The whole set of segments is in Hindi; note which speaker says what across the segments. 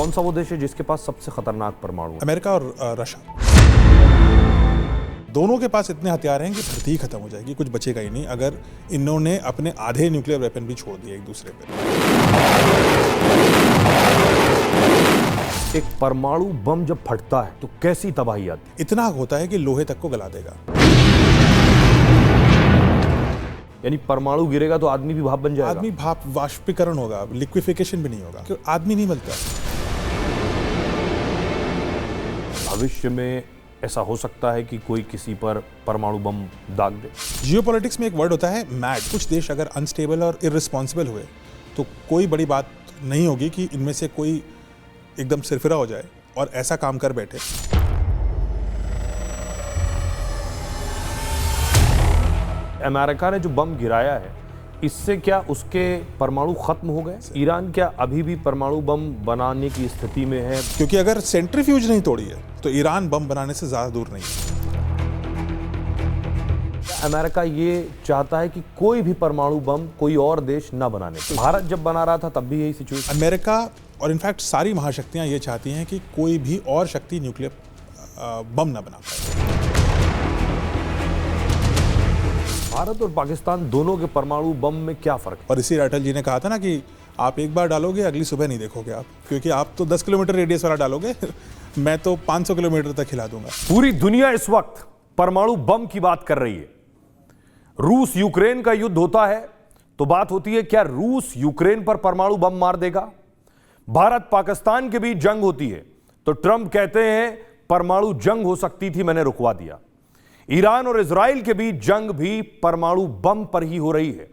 Speaker 1: कौन सा वो देश है जिसके पास सबसे खतरनाक परमाणु है?
Speaker 2: अमेरिका और रशिया, दोनों के पास इतने हथियार हैं कि धरती ही खत्म हो जाएगी, कुछ बचेगा ही नहीं अगर इन्होंने अपने आधे न्यूक्लियर वेपन भी छोड़ दिए एक दूसरे पे।
Speaker 1: एक परमाणु बम जब फटता है तो कैसी तबाही आती है?
Speaker 2: इतना होता है कि लोहे तक को गला देगा।
Speaker 1: यानी परमाणु गिरेगा तो आदमी भी भाप बन जाएगा?
Speaker 2: आदमी भाप, वाष्पीकरण होगा, लिक्विफिकेशन भी नहीं होगा, क्योंकि आदमी नहीं मिलता।
Speaker 1: भविष्य में ऐसा हो सकता है कि कोई किसी पर परमाणु बम दाग दे?
Speaker 2: जियोपॉलिटिक्स में एक वर्ड होता है मैड। कुछ देश अगर अनस्टेबल और इररिस्पॉन्सिबल हुए तो कोई बड़ी बात नहीं होगी कि इनमें से कोई एकदम सिरफिरा हो जाए और ऐसा काम कर बैठे।
Speaker 1: अमेरिका ने जो बम गिराया है, इससे क्या उसके परमाणु खत्म हो गए? ईरान क्या अभी भी परमाणु बम बनाने की स्थिति में है?
Speaker 2: क्योंकि अगर सेंट्रीफ्यूज नहीं तोड़ी है तो ईरान बम बनाने से ज्यादा दूर नहीं है।
Speaker 1: अमेरिका ये चाहता है कि कोई भी परमाणु बम कोई और देश ना बनाने दे। भारत जब बना रहा था तब भी यही सिचुएशन।
Speaker 2: अमेरिका और इनफैक्ट सारी महाशक्तियां ये चाहती हैं कि कोई भी और शक्ति न्यूक्लियर बम ना बना पाए।
Speaker 1: भारत और पाकिस्तान दोनों के परमाणु बम में क्या फर्क है?
Speaker 2: और इसी अटल जी ने कहा था ना कि आप एक बार डालोगे अगली सुबह नहीं देखोगे आप, क्योंकि आप तो 10 किलोमीटर रेडियस वाला डालोगे मैं तो 500 किलोमीटर तक हिला दूंगा।
Speaker 1: पूरी दुनिया इस वक्त परमाणु बम की बात कर रही है। रूस यूक्रेन का युद्ध होता है तो बात होती है क्या रूस यूक्रेन पर परमाणु बम मार देगा? भारत पाकिस्तान के बीच जंग होती है तो ट्रंप कहते हैं परमाणु जंग हो सकती थी, मैंने रुकवा दिया। ईरान और इजराइल के बीच जंग भी परमाणु बम पर ही हो रही है।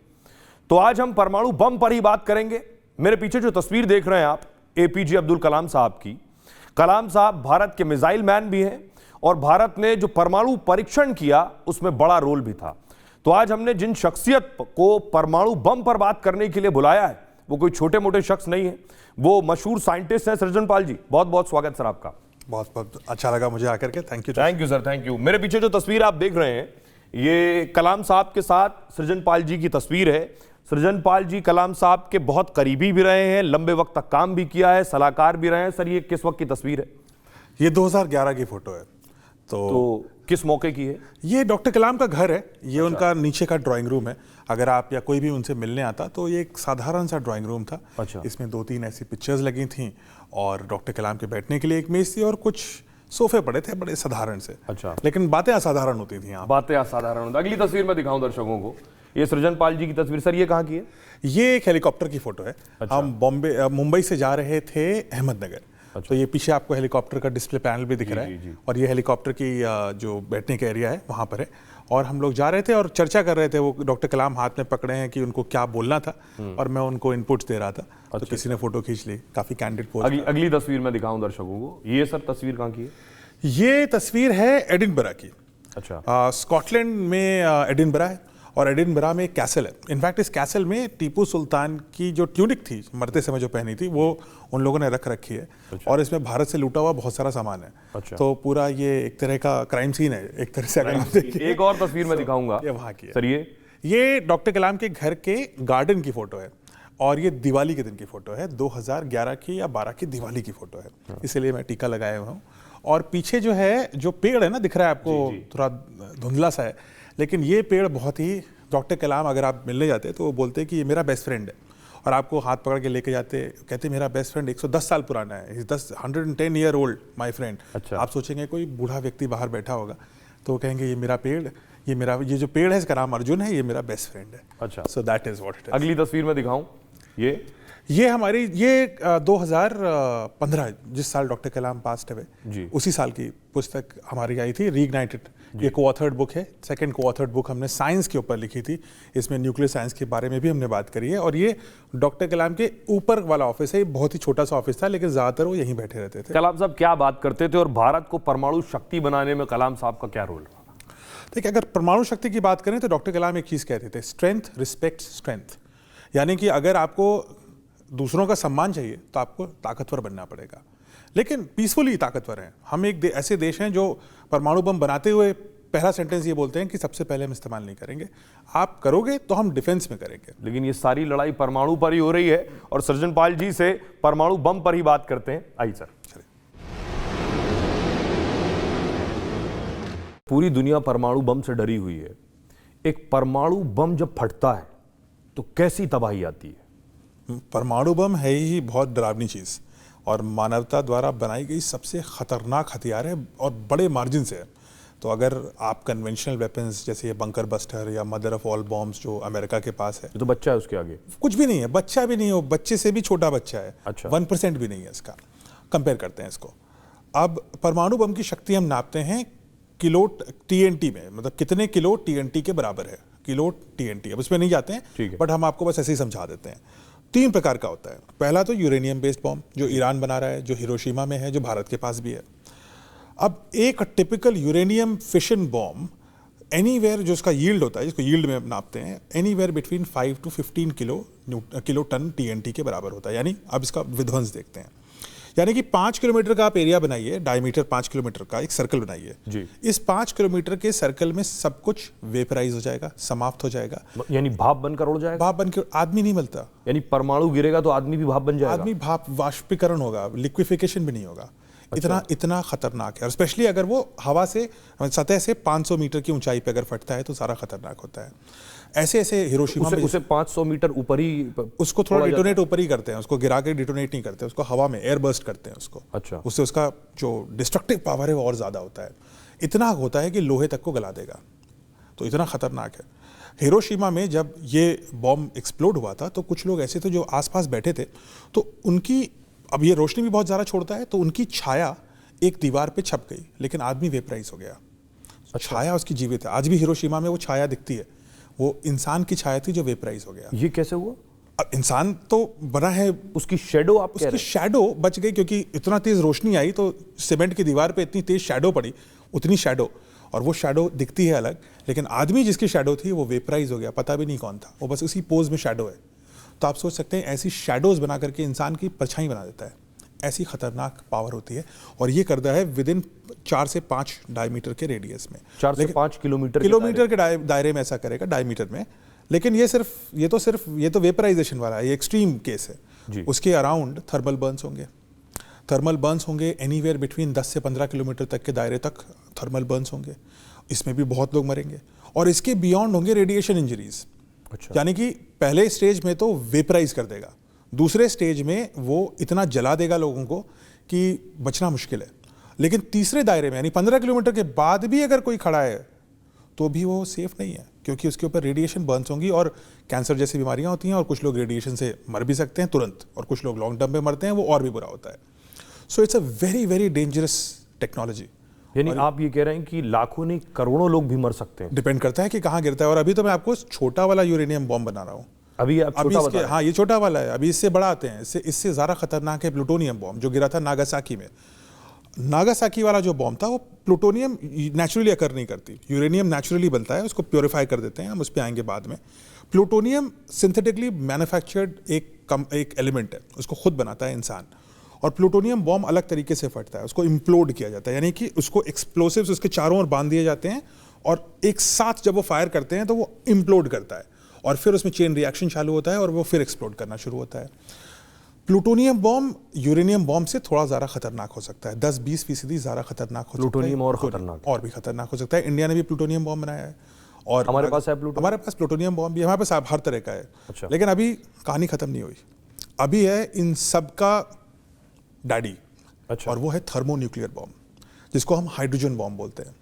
Speaker 1: तो आज हम परमाणु बम पर ही बात करेंगे। मेरे पीछे जो तस्वीर देख रहे हैं आप, एपीजे अब्दुल कलाम साहब की। कलाम साहब भारत के मिसाइल मैन भी हैं और भारत ने जो परमाणु परीक्षण किया उसमें बड़ा रोल भी था। तो आज हमने जिन शख्सियत को परमाणु बम पर बात करने के लिए बुलाया है वो कोई छोटे मोटे शख्स नहीं है, वो मशहूर साइंटिस्ट हैं सृजनपाल जी। बहुत बहुत स्वागत सर आपका।
Speaker 2: बहुत बहुत अच्छा लगा मुझे आकर के, thank you.
Speaker 1: Thank you sir, thank you. मेरे पीछे जो तस्वीर आप देख रहे हैं ये कलाम साहब के साथ सृजनपाल जी की तस्वीर है। सृजनपाल जी कलाम साहब के बहुत करीबी भी रहे हैं, लंबे वक्त तक काम भी किया है, सलाहकार भी रहे हैं। सर ये किस वक्त की तस्वीर है?
Speaker 2: ये 2011 की फोटो है।
Speaker 1: तो किस मौके की है?
Speaker 2: ये डॉक्टर कलाम का घर है, ये उनका नीचे का ड्राइंग रूम है। अगर आप या कोई भी उनसे मिलने आता तो ये एक साधारण सा ड्राइंग रूम था।
Speaker 1: अच्छा।
Speaker 2: इसमें 2-3 ऐसी पिक्चर्स लगी थी और डॉक्टर कलाम के बैठने के लिए एक मेज थी और कुछ सोफे पड़े थे बड़े साधारण से।
Speaker 1: अच्छा।
Speaker 2: लेकिन बातें असाधारण होती थी यहाँ।
Speaker 1: बातें असाधारण होती। अगली तस्वीर में दिखाऊं दर्शकों को, ये सृजनपाल जी की तस्वीर। सर ये कहाँ की है?
Speaker 2: ये एक हेलीकॉप्टर की फोटो है।
Speaker 1: अच्छा।
Speaker 2: हम मुंबई से जा रहे थे अहमदनगर। अच्छा। तो ये पीछे आपको हेलीकॉप्टर का डिस्प्ले पैनल भी दिख रहा है और ये हेलीकॉप्टर की जो बैठने का एरिया है वहाँ पर है। और हम लोग जा रहे थे और चर्चा कर रहे थे, वो डॉक्टर कलाम हाथ में पकड़े हैं कि उनको क्या बोलना था और मैं उनको इनपुट्स दे रहा था। अच्छा। तो किसी ने फोटो खींच ली, काफी कैंडिड पोज।
Speaker 1: अगली तस्वीर में दिखाऊं दर्शकों को, ये सर तस्वीर कहाँ की है?
Speaker 2: ये तस्वीर है एडिनबरा की।
Speaker 1: अच्छा।
Speaker 2: स्कॉटलैंड में एडिनबरा है और एडिनबरा में एक कैसल है। इनफैक्ट इस कैसल में टीपू सुल्तान की जो ट्यूनिक थी मरते समय जो पहनी थी वो उन लोगों ने रख रखी है। अच्छा। और इसमें भारत से लूटा हुआ बहुत सारा सामान है। अच्छा। तो पूरा ये एक तरह का क्राइम सीन है एक तरह से। अगर आप देखिए
Speaker 1: एक और तस्वीर में दिखाऊंगा,
Speaker 2: ये वहाँ की है।
Speaker 1: सर
Speaker 2: ये डॉक्टर कलाम के घर के गार्डन की फोटो है और ये दिवाली के दिन की फोटो है। 2011 की या 12 की दिवाली की फोटो है, इसलिए मैं टीका लगाया हुआ हूँ। और पीछे जो है जो पेड़ है ना, दिख रहा है आपको, थोड़ा धुंधला सा है, लेकिन ये पेड़ बहुत ही, डॉक्टर कलाम अगर आप मिलने जाते तो वो बोलते कि ये मेरा बेस्ट फ्रेंड है और आपको हाथ पकड़ के लेके जाते, कहते मेरा बेस्ट फ्रेंड 110 साल पुराना है, 110 ईयर ओल्ड माय फ्रेंड। अच्छा। आप सोचेंगे कोई बूढ़ा व्यक्ति बाहर बैठा होगा तो वो कहेंगे ये मेरा पेड़, ये जो पेड़ है इसका नाम अर्जुन है, ये मेरा बेस्ट फ्रेंड है।
Speaker 1: अच्छा।
Speaker 2: So that is what it is.
Speaker 1: अगली तस्वीर में दिखाऊं,
Speaker 2: ये हमारी 2015 जिस साल डॉक्टर कलाम पास्ट अवे उसी साल की पुस्तक हमारी आई थी, रीइग्नाइटेड। ये को-ऑथर्ड बुक है, सेकंड को-ऑथर्ड बुक हमने साइंस के ऊपर लिखी थी। इसमें न्यूक्लियर साइंस के बारे में भी हमने बात करी है और ये डॉक्टर कलाम के ऊपर वाला ऑफिस है। ये बहुत ही छोटा सा ऑफिस था लेकिन ज्यादातर वो यहीं बैठे रहते थे।
Speaker 1: कलाम साहब क्या बात करते थे और भारत को परमाणु शक्ति बनाने में कलाम साहब का क्या रोल रहा?
Speaker 2: देखिए, अगर परमाणु शक्ति की बात करें तो डॉक्टर कलाम एक चीज कहते थे, स्ट्रेंथ रिस्पेक्ट स्ट्रेंथ। यानी कि अगर आपको दूसरों का सम्मान चाहिए तो आपको ताकतवर बनना पड़ेगा, लेकिन पीसफुली ताकतवर हैं। हम एक ऐसे देश हैं जो परमाणु बम बनाते हुए पहला सेंटेंस ये बोलते हैं कि सबसे पहले हम इस्तेमाल नहीं करेंगे, आप करोगे तो हम डिफेंस में करेंगे।
Speaker 1: लेकिन ये सारी लड़ाई परमाणु पर ही हो रही है और सृजन पाल जी से परमाणु बम पर ही बात करते हैं। आइए सर। पूरी दुनिया परमाणु बम से डरी हुई है। एक परमाणु बम जब फटता है तो कैसी तबाही आती है?
Speaker 2: परमाणु बम है ही बहुत डरावनी चीज़ और मानवता द्वारा बनाई गई सबसे खतरनाक हथियार है और बड़े मार्जिन से है। तो अगर आप कन्वेंशनल वेपन्स जैसे ये बंकर बस्टर या मदर ऑफ ऑल बॉम्ब्स जो अमेरिका के पास है,
Speaker 1: ये तो बच्चा है उसके आगे,
Speaker 2: कुछ भी नहीं है, बच्चा भी नहीं है, वो बच्चे से भी छोटा बच्चा है।
Speaker 1: अच्छा।
Speaker 2: 1% भी नहीं है इसका। कंपेयर करते हैं इसको। अब परमाणु बम की शक्ति हम नापते हैं किलो TNT में, मतलब कितने किलो TNT के बराबर है, किलो TNT। अब उसमें नहीं जाते हैं, बट हम आपको बस ऐसे ही समझा देते हैं। 3 प्रकार का होता है। पहला तो यूरेनियम बेस्ड बॉम्ब जो ईरान बना रहा है, जो हिरोशिमा में है, जो भारत के पास भी है। अब एक typical uranium fission bomb anywhere जो उसका यील्ड होता है, जिसको यील्ड में नापते हैं, anywhere between 5 to 15 kiloton TNT के बराबर होता है। यानी अब इसका विध्वंस देखते हैं। यानी कि 5 किलोमीटर का आप एरिया बनाइए, डायमीटर 5 किलोमीटर का एक सर्कल बनाइए। इस 5 किलोमीटर के सर्कल में सब कुछ वेपराइज हो जाएगा, समाप्त हो जाएगा,
Speaker 1: यानी भाप बनकर उड़ जाएगा।
Speaker 2: भाप बनकर आदमी नहीं मिलता।
Speaker 1: यानी परमाणु गिरेगा तो आदमी भी भाप बन जाएगा।
Speaker 2: आदमी भाप वाष्पीकरण होगा, लिक्विफिकेशन भी नहीं होगा। अच्छा। इतना खतरनाक है। और स्पेशली अगर वो हवा से, सतह से 500 मीटर की ऊंचाई पे अगर फटता है तो सारा खतरनाक होता है। ऐसे हिरोशिमा में
Speaker 1: उसे 500 मीटर ऊपर ही
Speaker 2: उसको थोड़ा डिटोनेट ऊपर ही करते हैं, उसको गिरा के डिटोनेट नहीं करते, उसको हवा में एयर बर्स्ट करते हैं उसको।
Speaker 1: अच्छा।
Speaker 2: उससे उसका जो डिस्ट्रक्टिव पावर है वो और ज़्यादा होता है। इतना होता है कि लोहे तक को गला देगा। तो इतना खतरनाक है। हिरोशिमा में जब ये बॉम्ब एक्सप्लोड हुआ था तो कुछ लोग ऐसे थे जो आसपास बैठे थे, तो उनकी, अब ये रोशनी भी बहुत ज़्यादा छोड़ता है, तो उनकी छाया एक दीवार पे छप गई, लेकिन आदमी वेपराइज हो गया। छाया उसकी जीवित है। आज भी हिरोशिमा में वो छाया दिखती है, वो इंसान की छाया थी जो वेपराइज हो गया।
Speaker 1: ये कैसे हुआ?
Speaker 2: अब इंसान तो बना है,
Speaker 1: उसकी शेडो आप
Speaker 2: उसकी शेडो बच गई, क्योंकि इतना तेज रोशनी आई तो सीमेंट की दीवार पे इतनी तेज शेडो पड़ी, उतनी शेडो, और वो शेडो दिखती है अलग, लेकिन आदमी जिसकी शेडो थी वो वेपराइज हो गया, पता भी नहीं कौन था, वो बस उसी पोज में शेडो है। तो आप सोच सकते हैं ऐसी शेडोज बना करके इंसान की परछाई बना देता है। ऐसी खतरनाक पावर होती है और ये करता है विदिन 4 से 5 डायमीटर के रेडियस में।
Speaker 1: 4 से 5 किलोमीटर
Speaker 2: के दायरे में ऐसा करेगा, डायमीटर में। लेकिन ये तो वेपराइजेशन वाला है, ये एक्सट्रीम केस है। उसके अराउंड थर्मल बर्न्स होंगे एनीवेयर बिटवीन 10 से 15 किलोमीटर तक के दायरे तक थर्मल बर्न्स होंगे। इसमें भी बहुत लोग मरेंगे। और इसके बियॉन्ड होंगे रेडिएशन इंजरीज।
Speaker 1: अच्छा।
Speaker 2: यानी कि पहले स्टेज में तो वेपराइज कर देगा, दूसरे स्टेज में वो इतना जला देगा लोगों को कि बचना मुश्किल है। लेकिन तीसरे दायरे में यानी 15 किलोमीटर के बाद भी अगर कोई खड़ा है तो भी वो सेफ नहीं है, क्योंकि उसके ऊपर रेडिएशन बर्न्स होंगी और कैंसर जैसी बीमारियां होती हैं, और कुछ लोग रेडिएशन से मर भी सकते हैं तुरंत, और कुछ लोग लॉन्ग टर्म में मरते हैं, वो और भी बुरा होता है। So it's a very very dangerous technology.
Speaker 1: यानी आप ये कह रहे हैं कि लाखों नहीं करोड़ों लोग भी मर सकते हैं।
Speaker 2: डिपेंड करता है कि कहाँ गिरता है। और अभी तो मैं आपको छोटा वाला यूरेनियम बॉम्ब बना रहा हूँ।
Speaker 1: अभी
Speaker 2: हाँ, ये छोटा वाला है। अभी इससे बड़ा आते हैं, इससे ज़्यादा खतरनाक है प्लूटोनियम बॉम्ब जो गिरा था नागासाकी में। नागासाकी वाला जो बॉम्ब था वो प्लूटोनियम नेचुरली अकर नहीं करती, यूरेनियम नेचुरली बनता है, उसको प्योरीफाई कर देते हैं, हम उस पर आएंगे बाद में। प्लूटोनियम सिंथेटिकली मैन्युफैक्चर्ड एक एलिमेंट है, उसको खुद बनाता है इंसान। और प्लूटोनियम बॉम्ब अलग तरीके से फटता है, उसको इम्प्लोड किया जाता है, यानी कि उसको एक्सप्लोसिव्स उसके चारों ओर बांध दिए जाते हैं और एक साथ जब वो फायर करते हैं तो वो इम्प्लोड करता है, और फिर उसमें चेन रिएक्शन चालू होता है और वो फिर एक्सप्लोड करना शुरू होता है। प्लूटोनियम बॉम्ब यूरेनियम बॉम्ब से थोड़ा ज़्यादा खतरनाक हो सकता है, 10-20% ज़्यादा खतरनाक हो सकता है।
Speaker 1: प्लूटोनियम और खतरनाक,
Speaker 2: और भी खतरनाक हो सकता है। इंडिया ने भी प्लूटोनियम बॉम्ब बनाया है और
Speaker 1: हमारे पास
Speaker 2: प्लूटोनियम बॉम्ब भी हमारे पास हर तरह का है।
Speaker 1: अच्छा।
Speaker 2: लेकिन अभी कहानी खत्म नहीं हुई, अभी है इन सब का डैडी।
Speaker 1: अच्छा।
Speaker 2: और वो है थर्मोन्यूक्लियर बॉम्ब, जिसको हम हाइड्रोजन बॉम्ब बोलते हैं।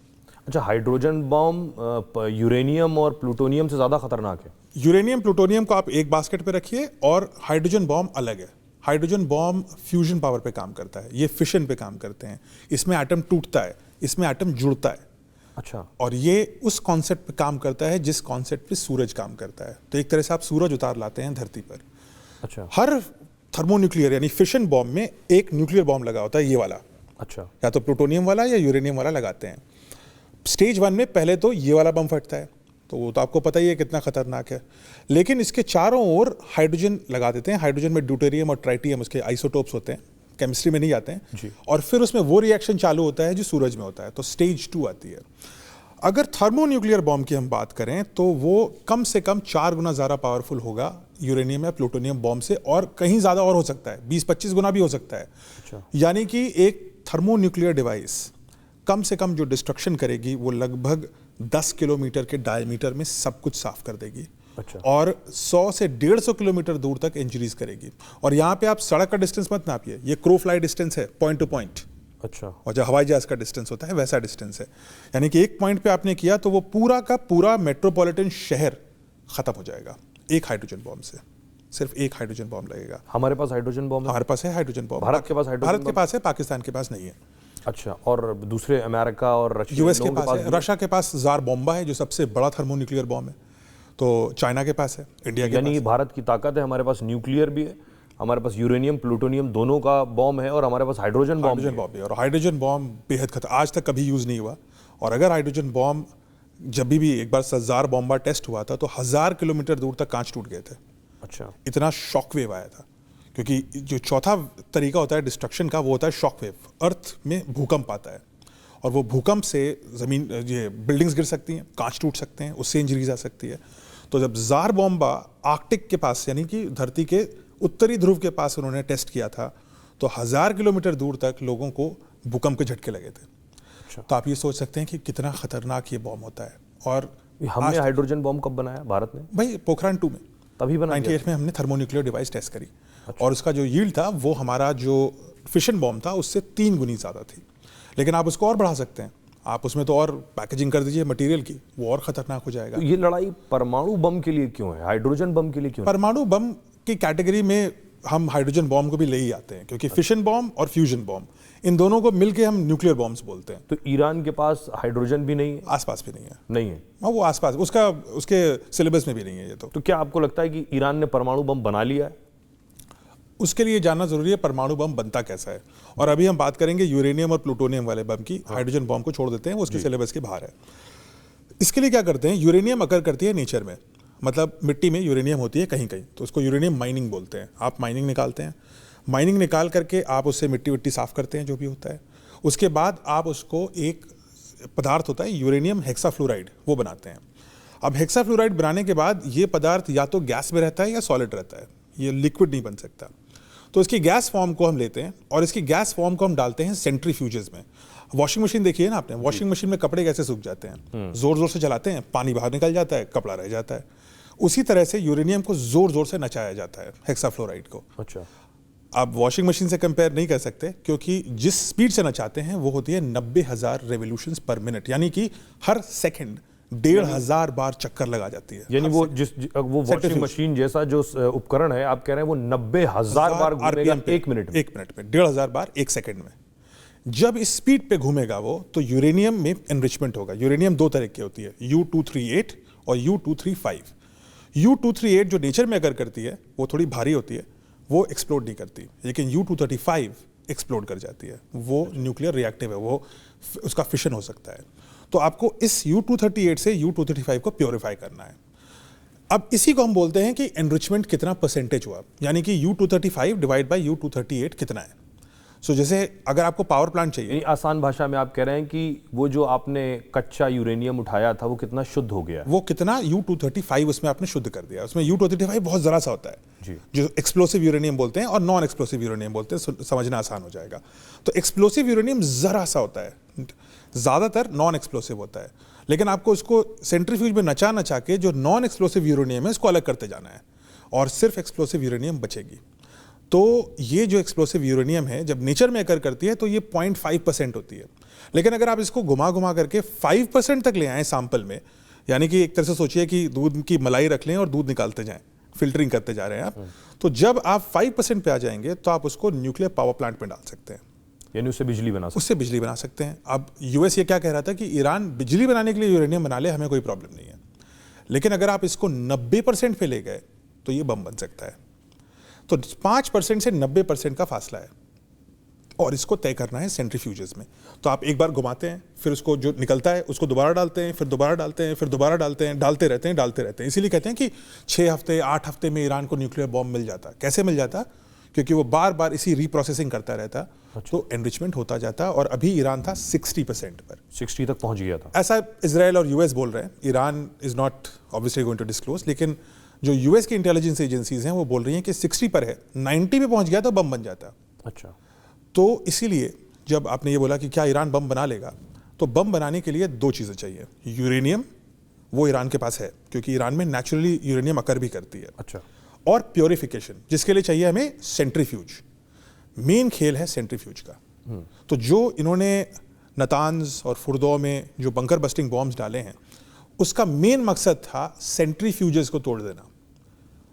Speaker 1: अच्छा, हाइड्रोजन बॉम्ब यूरेनियम और प्लूटोनियम से ज़्यादा खतरनाक है।
Speaker 2: यूरेनियम प्लूटोनियम को आप एक बास्केट पे रखिए और हाइड्रोजन बॉम्ब अलग है। हाइड्रोजन बॉम्ब फ्यूजन पावर पे काम करता है, ये फिशन पे काम करते हैं। इसमें एटम टूटता है, इसमें एटम जुड़ता है।
Speaker 1: अच्छा।
Speaker 2: और ये उस कॉन्सेप्ट पे काम करता है जिस कॉन्सेप्ट पे सूरज काम करता है। तो एक तरह से आप सूरज उतार लाते हैं धरती पर।
Speaker 1: अच्छा।
Speaker 2: हर थर्मोन्यूक्लियर यानी फिशन बॉम्ब में एक न्यूक्लियर बॉम्ब लगा होता है, ये वाला।
Speaker 1: अच्छा।
Speaker 2: या तो प्लूटोनियम वाला या यूरेनियम वाला लगाते हैं। स्टेज 1 में पहले तो ये वाला बम फटता है, तो वो तो आपको पता ही है कितना खतरनाक है। लेकिन इसके चारों ओर हाइड्रोजन लगा देते हैं। हाइड्रोजन में ड्यूटेरियम और ट्राइटियम उसके आइसोटोप्स होते हैं, केमिस्ट्री में नहीं जाते हैं। और फिर उसमें वो रिएक्शन चालू होता है जो सूरज में होता है, तो स्टेज 2 आती है। अगर थर्मोन्यूक्लियर बॉम्ब की हम बात करें तो वो कम से कम 4 गुना ज़्यादा पावरफुल होगा यूरेनियम या प्लूटोनियम बॉम्ब से, और कहीं ज़्यादा और हो सकता है, 20-25 गुना भी हो सकता है।
Speaker 1: अच्छा।
Speaker 2: यानी कि एक थर्मोन्यूक्लियर डिवाइस कम से कम जो डिस्ट्रक्शन करेगी वो लगभग 10 किलोमीटर के डायमीटर में सब कुछ साफ कर देगी।
Speaker 1: अच्छा।
Speaker 2: और 100 से 150 किलोमीटर दूर तक इंजरीज करेगी। और यहाँ पे आप सड़क का डिस्टेंस मत नापिए, ये क्रो फ्लाई डिस्टेंस है, पॉइंट टू पॉइंट।
Speaker 1: अच्छा।
Speaker 2: और जो हवाई जहाज का डिस्टेंस होता है वैसा डिस्टेंस है। यानी कि एक पॉइंट पे आपने किया तो वो पूरा का पूरा मेट्रोपॉलिटन शहर खत्म हो जाएगा एक हाइड्रोजन बॉम्ब से। सिर्फ एक हाइड्रोजन बॉम्ब लगेगा।
Speaker 1: हमारे पास हाइड्रोजन बॉम्ब है?
Speaker 2: हमारे पास है हाइड्रोजन बॉम्ब।
Speaker 1: भारत के पास हाइड्रोजन
Speaker 2: भारत के पास है, पाकिस्तान के पास नहीं है।
Speaker 1: अच्छा। और दूसरे अमेरिका और रशिया,
Speaker 2: यूएस के पास है, रशिया के पास जार बॉम्बा है जो सबसे बड़ा थर्मोन्यूक्लियर बॉम्ब है। तो चाइना के पास है, इंडिया के पास
Speaker 1: यानी भारत की ताकत है, हमारे पास न्यूक्लियर भी है, हमारे पास यूरेनियम प्लूटोनियम दोनों का बॉम्ब है, और हमारे पास हाइड्रोजन बॉम्ब
Speaker 2: हाइड्रोजन बॉम्ब है। और हाइड्रोजन बॉम्ब बेहद खतरनाक, आज तक कभी यूज नहीं हुआ। और अगर हाइड्रोजन बॉम्ब जब भी एक बार जार बॉम्बा टेस्ट हुआ था तो 1000 किलोमीटर दूर तक कांच टूट गए थे।
Speaker 1: अच्छा।
Speaker 2: इतना शॉक वेव आया था। क्योंकि जो चौथा तरीका होता है डिस्ट्रक्शन का वो होता है शॉक वेव। अर्थ में भूकंप आता है और वो भूकंप से जमीन, ये बिल्डिंग्स गिर सकती हैं, कांच टूट सकते हैं, उससे इंजरीज आ सकती है। तो जब जार बॉम्बा आर्कटिक के पास यानी कि धरती के उत्तरी ध्रुव के पास उन्होंने टेस्ट किया था तो 1000 किलोमीटर दूर तक लोगों को भूकंप के झटके लगे थे।
Speaker 1: अच्छा।
Speaker 2: तो आप ये सोच सकते हैं कि कितना खतरनाक ये बॉम्ब होता है। और
Speaker 1: हमने हाइड्रोजन बॉम्ब कब बनाया भारत ने?
Speaker 2: भाई पोखरान 2 में
Speaker 1: तभी बना
Speaker 2: 98 में हमने थर्मोन्यूक्लियर डिवाइस टेस्ट करी। और उसका जो यील्ड था वो हमारा जो फिशन बॉम्ब था उससे 3 गुनी ज़्यादा थी। लेकिन आप उसको और बढ़ा सकते हैं, आप उसमें तो और पैकेजिंग कर दीजिए मटेरियल की, वो और खतरनाक हो जाएगा।
Speaker 1: तो ये लड़ाई परमाणु बम के लिए क्यों है, हाइड्रोजन बम के लिए क्यों है?
Speaker 2: परमाणु बम की कैटेगरी में हम हाइड्रोजन बॉम्ब को भी ले ही आते हैं, क्योंकि फिशन बॉम्ब और फ्यूजन बॉम्ब इन दोनों को मिलके हम न्यूक्लियर बॉम्ब्स बोलते हैं।
Speaker 1: तो ईरान के पास हाइड्रोजन भी नहीं है?
Speaker 2: आसपास भी नहीं है।
Speaker 1: नहीं है।
Speaker 2: हाँ, वो आसपास उसके सिलेबस में भी नहीं है ये। तो
Speaker 1: क्या आपको लगता है कि ईरान ने परमाणु बम बना लिया है?
Speaker 2: उसके लिए जानना जरूरी है परमाणु बम बनता कैसा है। और अभी हम बात करेंगे यूरेनियम और प्लूटोनियम वाले बम की। हाइड्रोजन बम को छोड़ देते हैं, वो उसके सिलेबस के बाहर है। इसके लिए क्या करते हैं, यूरेनियम अकर करती है नेचर में, मतलब मिट्टी में यूरेनियम होती है कहीं कहीं, तो उसको यूरेनियम माइनिंग बोलते हैं। आप माइनिंग निकालते हैं, माइनिंग निकाल करके आप उससे मिट्टी विट्टी साफ करते हैं जो भी होता है। उसके बाद आप उसको एक पदार्थ होता है यूरेनियम हेक्साफ्लोराइड, वो बनाते हैं। अब हेक्साफ्लोराइड बनाने के बाद ये पदार्थ या तो गैस में रहता है या सॉलिड रहता है, ये लिक्विड नहीं बन सकता। तो इसकी गैस फॉर्म को हम लेते हैं और इसकी गैस फॉर्म को हम डालते हैं सेंट्रीफ्यूजेस में। वॉशिंग मशीन देखिए ना आपने, वॉशिंग मशीन में कपड़े कैसे सूख जाते हैं, जोर जोर से चलाते हैं, पानी बाहर निकल जाता है, कपड़ा रह जाता है। उसी तरह से यूरेनियम को जोर जोर से नचाया जाता है, हेक्साफ्लोराइड को।
Speaker 1: अच्छा।
Speaker 2: आप वॉशिंग मशीन से कंपेयर नहीं कर सकते, क्योंकि जिस स्पीड से नचाते हैं वो होती है 90,000 रेवोल्यूशंस पर मिनट, यानी कि हर सेकंड 1,500 बार चक्कर लगा जाती है।
Speaker 1: यानी वो वो वॉशिंग मशीन जैसा जो उपकरण है, आप कह रहे हैं वो 90,000 बार घूमेगा एक मिनट में?
Speaker 2: 1,500 बार एक सेकंड में। जब इस स्पीड पे घूमेगा वो, तो यूरेनियम में एनरिचमेंट होगा। यूरेनियम 2 तरह की होती है, U-238 और U-235। U-238 जो नेचर में अगर करती है वो थोड़ी भारी होती है, वो एक्सप्लोड नहीं करती, लेकिन U-235 एक्सप्लोड कर जाती है, वो न्यूक्लियर रिएक्टिव है, वो उसका फिशन हो सकता है। तो आपको इस U-238 से U-235 को प्योरीफाई करना है। अब इसी को हम बोलते हैं कि एनरिचमेंट कितना परसेंटेज हुआ, यानी कि U-235 डिवाइड बाई U-238 कितना है। सो जैसे अगर आपको पावर प्लांट चाहिए,
Speaker 1: आसान भाषा में आप कह रहे हैं कि वो जो आपने कच्चा यूरेनियम उठाया था वो कितना शुद्ध हो गया,
Speaker 2: वो कितना U-235 उसमें आपने शुद्ध कर दिया। उसमें U-235 बहुत जरा सा होता है
Speaker 1: जी,
Speaker 2: जो एक्सप्लोसिव यूरेनियम बोलते हैं और नॉन एक्सप्लोसिव यूरेनियम बोलते हैं, समझना आसान हो जाएगा। तो एक्सप्लोसिव यूरेनियम जरा सा होता है, ज्यादातर नॉन एक्सप्लोसिव होता है, लेकिन आपको उसको सेंट्रीफ्यूज में नचा नचा के जो नॉन एक्सप्लोसिव यूरेनियम है उसको अलग करते जाना है और सिर्फ एक्सप्लोसिव यूरेनियम बचेगी। तो ये जो एक्सप्लोसिव यूरेनियम है जब नेचर में अकर करती है तो ये 0.5% होती है, लेकिन अगर आप इसको घुमा घुमा करके 5% तक ले आए सैंपल में, यानी कि एक तरह से सोचिए कि दूध की मलाई रख लें और दूध निकालते जाएं, फिल्टरिंग करते जा रहे हैं आप, तो जब आप 5% पे आ जाएंगे तो आप उसको न्यूक्लियर पावर प्लांट में डाल सकते हैं,
Speaker 1: यानी उससे बिजली बना सकते हैं।
Speaker 2: उससे बिजली बना सकते हैं। अब यूएस ये क्या कह रहा था कि ईरान बिजली बनाने के लिए यूरेनियम बना ले, हमें कोई प्रॉब्लम नहीं है, लेकिन अगर आप इसको 90% पे ले गए तो ये बम बन सकता है। तो 5% से 90% का फासला है और इसको तय करना है सेंट्रीफ्यूजेस में। तो आप एक बार घुमाते हैं, फिर उसको जो निकलता है उसको दोबारा डालते हैं, फिर दोबारा डालते हैं, फिर दोबारा डालते हैं, डालते रहते हैं। इसीलिए कहते हैं कि 6 हफ्ते 8 हफ्ते में ईरान को न्यूक्लियर बॉम्ब मिल जाता। कैसे मिल जाता? क्योंकि वो बार बार इसी रीप्रोसेसिंग करता रहता, तो एनरिचमेंट होता जाता, और अभी ईरान था 60% पर,
Speaker 1: 60 तक पहुंच गया था।
Speaker 2: ऐसा इजराइल और यूएस बोल रहे हैं। Iran is not obviously going to disclose, लेकिन जो यूएस की इंटेलिजेंस एजेंसीज हैं वो बोल रही हैं कि 60 पर है, 90 पे पहुंच गया तो बम बन जाता।
Speaker 1: अच्छा,
Speaker 2: तो इसीलिए जब आपने ये बोला कि क्या ईरान बम बना लेगा, तो बम बनाने के लिए दो चीज़ें चाहिए। यूरेनियम, वो ईरान के पास है क्योंकि ईरान में नेचुरली यूरेनियम अकर भी करती है।
Speaker 1: अच्छा,
Speaker 2: और प्योरिफिकेशन, जिसके लिए चाहिए हमें सेंट्रीफ्यूज। मेन खेल है सेंट्रीफ्यूज का। तो जो इन्होंने नतान्ज और फुर्दो में जो बंकर बस्टिंग बॉम्ब्स डाले हैं, उसका मेन मकसद था सेंट्रीफ्यूजेस को तोड़ देना।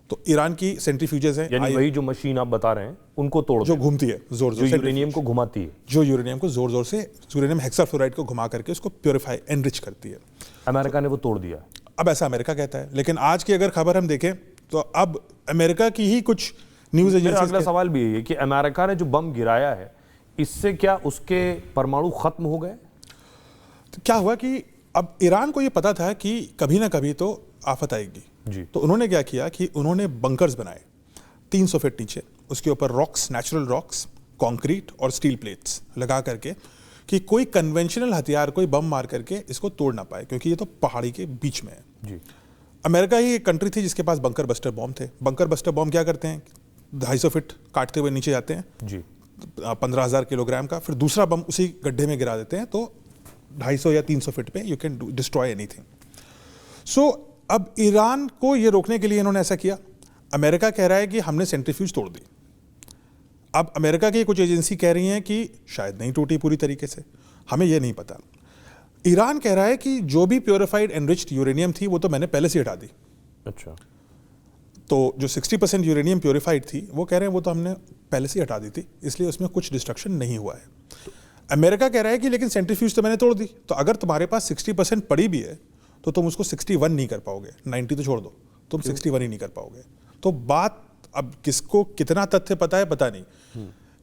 Speaker 2: तो ईरान की सेंट्रीफ्यूजेस हैं,
Speaker 1: यानी वही जो मशीन आप बता रहे हैं उनको तोड़
Speaker 2: जो
Speaker 1: दें,
Speaker 2: घूमती है जोर
Speaker 1: जो
Speaker 2: जोर से,
Speaker 1: यूरेनियम को घुमाती है,
Speaker 2: जो यूरेनियम को जोर जोर से, यूरेनियम हेक्साफ्लोराइड को घुमा करके उसको प्योरीफाई, एनरिच करती है।
Speaker 1: अमेरिका ने वो तोड़ दिया।
Speaker 2: अब ऐसा अमेरिका कहता है, लेकिन आज की अगर खबर हम देखें तो अब अमेरिका की ही कुछ न्यूज
Speaker 1: मेरा
Speaker 2: एजेंसीज
Speaker 1: अगला सवाल भी यही है कि अमेरिका ने जो बम गिराया है, इससे क्या उसके परमाणु खत्म हो गए?
Speaker 2: तो क्या हुआ कि अब ईरान को ये पता था कि कभी ना कभी तो आफत आएगी
Speaker 1: जी।
Speaker 2: तो उन्होंने क्या किया कि उन्होंने बंकर्स बनाए 300 फीट नीचे, उसके ऊपर रॉक्स, नेचुरल रॉक्स, कंक्रीट और स्टील प्लेट्स लगा करके कि कोई कन्वेंशनल हथियार, कोई बम मार करके इसको तोड़ ना पाए, क्योंकि ये तो पहाड़ी के बीच में है।
Speaker 1: जी।
Speaker 2: अमेरिका ही एक कंट्री थी जिसके पास बंकर बस्टर बॉम्ब थे। बंकर बस्टर बॉम्ब क्या करते हैं, 250 फीट काटते हुए नीचे जाते हैं
Speaker 1: जी।
Speaker 2: 15,000 किलोग्राम का, फिर दूसरा बम उसी गड्ढे में गिरा देते हैं, तो 250 या 300 फीट पे यू कैन डिस्ट्रॉय एनीथिंग। सो अब ईरान को ये रोकने के लिए इन्होंने ऐसा किया। अमेरिका कह रहा है कि हमने सेंट्रीफ्यूज तोड़ दी। अब अमेरिका की कुछ एजेंसी कह रही हैं कि शायद नहीं टूटी पूरी तरीके से, हमें ये नहीं पता। ईरान कह रहा है कि जो भी प्योरीफाइड एनरिच्ड यूरेनियम थी वो तो मैंने पहले से हटा दी।
Speaker 1: अच्छा,
Speaker 2: तो जो 60% यूरेनियम प्योरीफाइड थी वो कह रहे हैं वो तो हमने पहले से हटा दी थी, इसलिए उसमें कुछ डिस्ट्रक्शन नहीं हुआ है। अमेरिका कह रहा है कि लेकिन सेंट्रीफ्यूज तो मैंने तोड़ दी, तो अगर तुम्हारे पास 60% पड़ी भी है तो तुम उसको 61 नहीं कर पाओगे, 90 तो छोड़ दो, तुम 61 ही नहीं कर पाओगे। तो बात अब किसको कितना तथ्य पता है पता नहीं,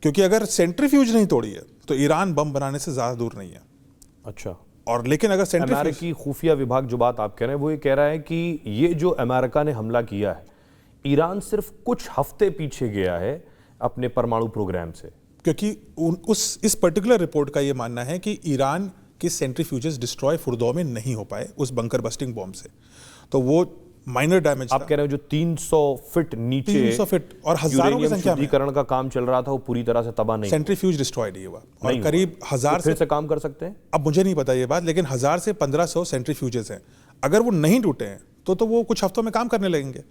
Speaker 2: क्योंकि अगर सेंट्रीफ्यूज नहीं तोड़ी है तो ईरान बम बनाने से ज्यादा दूर नहीं है।
Speaker 1: अच्छा।
Speaker 2: और लेकिन अगर सेंट्रीफ्यूज,
Speaker 1: अमेरिकी खुफिया विभाग जो बात आप कह रहे हैं वो ये कह रहा है कि ये जो अमेरिका ने हमला किया है, ईरान सिर्फ कुछ हफ्ते पीछे गया है अपने परमाणु प्रोग्राम से,
Speaker 2: क्योंकि इस पर्टिकुलर रिपोर्ट का ये मानना है कि ईरान के सेंट्रीफ्यूजेस डिस्ट्रॉय फुर्दो में नहीं हो पाए उस बंकर बस्टिंग बॉम्ब से, तो वो माइनर डैमेज
Speaker 1: आप कह रहे हो जो 300 फीट नीचे
Speaker 2: 300 फीट और हजारों की संख्या में
Speaker 1: शुद्धिकरण का काम चल रहा था वो पूरी तरह से तबाह नहीं
Speaker 2: सेंट्रीफ्यूज डिस्ट्रॉय नहीं हुआ, और
Speaker 1: नहीं
Speaker 2: करीब
Speaker 1: हुआ।
Speaker 2: 1000
Speaker 1: तो फिर से काम कर सकते हैं।
Speaker 2: अब मुझे नहीं पता ये बात, लेकिन 1000 से 1500 सेंट्रीफ्यूजेस हैं। अगर वो नहीं टूटे हैं तो वो कुछ हफ्तों में काम करने लगेंगे,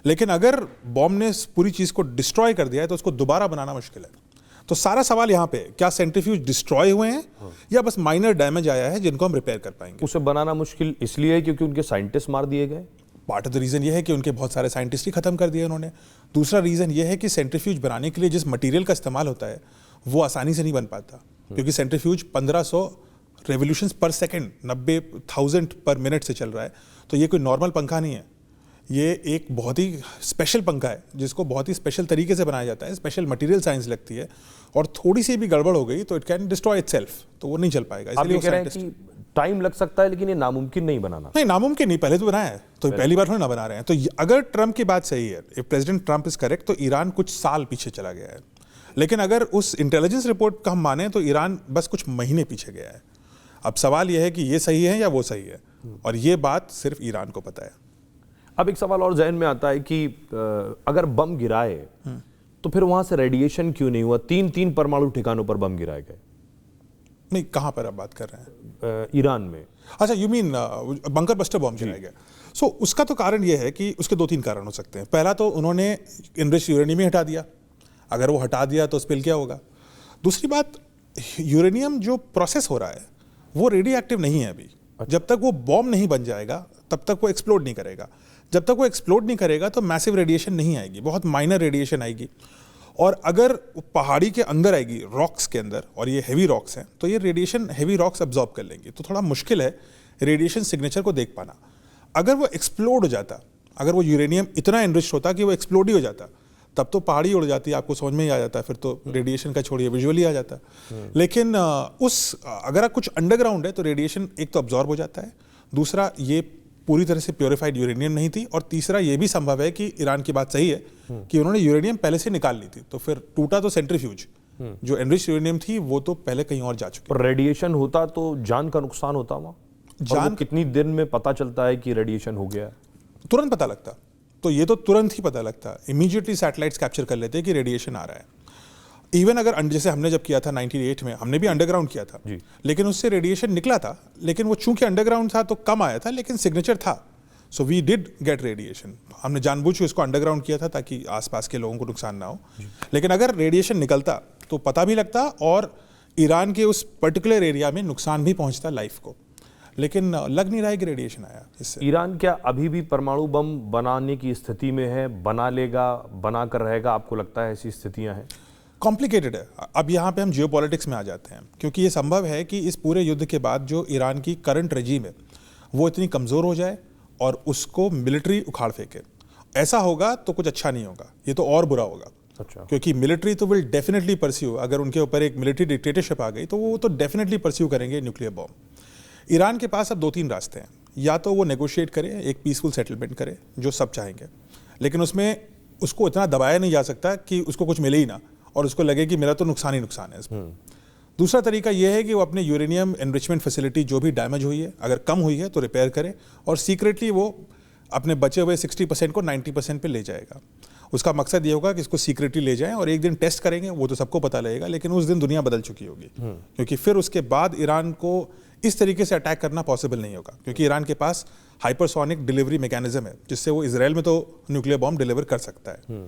Speaker 2: लेकिन अगर बॉम्ब ने पूरी चीज को डिस्ट्रॉय कर दिया है तो उसको दोबारा बनाना मुश्किल है। तो सारा सवाल यहाँ पे, क्या सेंट्रीफ्यूज डिस्ट्रॉय हुए हैं या बस माइनर डैमेज आया है जिनको हम रिपेयर कर पाएंगे।
Speaker 1: उसे बनाना मुश्किल इसलिए है क्योंकि उनके साइंटिस्ट मार दिए गए।
Speaker 2: पार्ट ऑफ द रीजन ये है कि उनके बहुत सारे साइंटिस्ट ही खत्म कर दिए उन्होंने। दूसरा रीजन ये है कि सेंट्रीफ्यूज बनाने के लिए जिस मटेरियल का इस्तेमाल होता है वो आसानी से नहीं बन पाता, क्योंकि सेंट्रीफ्यूज 1500 रेवोल्यूशंस पर सेकंड, 90,000 पर मिनट से चल रहा है। तो ये कोई नॉर्मल पंखा नहीं है, ये एक बहुत ही स्पेशल पंखा है जिसको बहुत ही स्पेशल तरीके से बनाया जाता है, स्पेशल मटेरियल साइंस लगती है, और थोड़ी सी भी गड़बड़ हो गई तो इट कैन डिस्ट्रॉय इटसेल्फ, तो वो नहीं चल पाएगा।
Speaker 1: आप ये कह रहे हैं कि टाइम लग सकता है लेकिन ये नामुमकिन नहीं बनाना।
Speaker 2: नहीं, नामुमकिन नहीं, पहले तो बनाया है, तो पहली बार थोड़ी ना बना रहे हैं। तो अगर ट्रम्प की बात सही है, if president Trump is correct, तो ईरान कुछ साल पीछे चला गया है, लेकिन अगर उस इंटेलिजेंस रिपोर्ट का हम माने तो ईरान बस कुछ महीने पीछे गया है। अब सवाल यह है कि ये सही है या वो सही है, और ये बात सिर्फ ईरान को पता है।
Speaker 1: अब एक सवाल और जहन में आता है कि अगर बम गिराए तो फिर वहां से रेडिएशन क्यों नहीं हुआ? 3 परमाणु ठिकानों पर बम गिराए गए।
Speaker 2: नहीं, कहां पर आप बात कर रहे हैं?
Speaker 1: ईरान में।
Speaker 2: अच्छा, you mean bunker buster bomb गिराया गया। सो उसका तो कारण यह है कि उसके 2-3 कारण हो सकते हैं। पहला तो उन्होंने एनरिच्ड यूरेनियम ही हटा दिया, अगर वो हटा दिया तो स्पिल क्या होगा। दूसरी बात, यूरेनियम जो प्रोसेस हो रहा है वो रेडियो एक्टिव नहीं है अभी। जब तक वो बॉम्ब नहीं बन जाएगा तब तक वो एक्सप्लोड नहीं करेगा। जब तक वो एक्सप्लोड नहीं करेगा तो मैसिव रेडिएशन नहीं आएगी, बहुत माइनर रेडिएशन आएगी। और अगर पहाड़ी के अंदर आएगी, रॉक्स के अंदर, और ये हेवी रॉक्स हैं, तो ये रेडिएशन हेवी रॉक्स अब्जॉर्ब कर लेंगे, तो थोड़ा मुश्किल है रेडिएशन सिग्नेचर को देख पाना। अगर वो एक्सप्लोड हो जाता, अगर वो यूरेनियम इतना एनरिच्ड होता कि वो एक्सप्लोड ही हो जाता, तब तो पहाड़ी उड़ जाती, आपको समझ में ही आ जाता, फिर तो रेडिएशन का छोड़िए विजुअली आ जाता। लेकिन अगर कुछ अंडरग्राउंड है तो रेडिएशन एक तो अब्जॉर्ब हो जाता है, दूसरा ये पूरी तरह से प्योरीफाइड यूरेनियम नहीं थी, और तीसरा ये भी संभव है कि ईरान की बात सही है कि उन्होंने यूरेनियम पहले से निकाल ली थी, तो फिर टूटा तो सेंट्रीफ्यूज, जो एनरिच्ड यूरेनियम थी वो तो पहले कहीं और जा चुकी।
Speaker 1: पर रेडिएशन होता तो जान का नुकसान होता वहां? जान कितनी दिन में पता चलता है कि रेडिएशन हो गया?
Speaker 2: तुरंत पता लगता, तो ये तो तुरंत ही पता लगता, इमीडिएटली सैटेलाइट्स कैप्चर कर लेते कि रेडिएशन आ रहा है। इवन अगर जैसे हमने जब किया था 98 में, हमने भी अंडरग्राउंड किया था, लेकिन उससे रेडिएशन निकला था, लेकिन वो चूंकि अंडरग्राउंड था तो कम आया था, लेकिन सिग्नेचर था, so we did get radiation. हमने जानबूझ के उसको अंडरग्राउंड किया था ताकि आसपास के लोगों को नुकसान ना हो, लेकिन अगर रेडिएशन निकलता तो पता भी लगता और ईरान के उस पर्टिकुलर एरिया में नुकसान भी पहुंचता लाइफ को, लेकिन लग नहीं रहा है कि रेडिएशन आया इससे।
Speaker 1: ईरान क्या अभी भी परमाणु बम बनाने की स्थिति में है? बना लेगा, बना कर रहेगा? आपको लगता है ऐसी स्थितियां हैं?
Speaker 2: कॉम्प्लिकेटेड है। अब यहाँ पे हम जियोपॉलिटिक्स में आ जाते हैं, क्योंकि ये संभव है कि इस पूरे युद्ध के बाद जो ईरान की करंट रेजीम है वो इतनी कमज़ोर हो जाए और उसको मिलिट्री उखाड़ फेंके। ऐसा होगा तो कुछ अच्छा नहीं होगा, ये तो और बुरा होगा।
Speaker 1: अच्छा।
Speaker 2: क्योंकि मिलिट्री तो विल डेफिनेटली परस्यू, अगर उनके ऊपर एक मिलिट्री डिक्टेटरशिप आ गई तो वो तो डेफिनेटली परस्यू करेंगे न्यूक्लियर बॉम्ब। ईरान के पास अब 2-3 रास्ते हैं, या तो वो नेगोशिएट करे, एक पीसफुल सेटलमेंट करे जो सब चाहेंगे, लेकिन उसमें उसको इतना दबाया नहीं जा सकता कि उसको कुछ मिले ही ना और उसको लगे कि मेरा तो नुकसान ही नुकसान है इसमें। दूसरा तरीका यह है कि वो अपने यूरेनियम एनरिचमेंट फैसिलिटी जो भी डैमेज हुई है, अगर कम हुई है तो रिपेयर करे, और सीक्रेटली वो अपने बचे हुए 60% को 90% पे ले जाएगा। उसका मकसद ये होगा कि इसको सीक्रेटली ले जाएं और एक दिन टेस्ट करेंगे, वो तो सबको पता लगेगा, लेकिन उस दिन दुनिया बदल चुकी होगी, क्योंकि फिर उसके बाद ईरान को इस तरीके से अटैक करना पॉसिबल नहीं होगा, क्योंकि ईरान के पास हाइपरसोनिक डिलीवरी मैकेनिज्म है जिससे वो इजराइल में तो न्यूक्लियर बॉम्ब डिलीवर कर सकता है।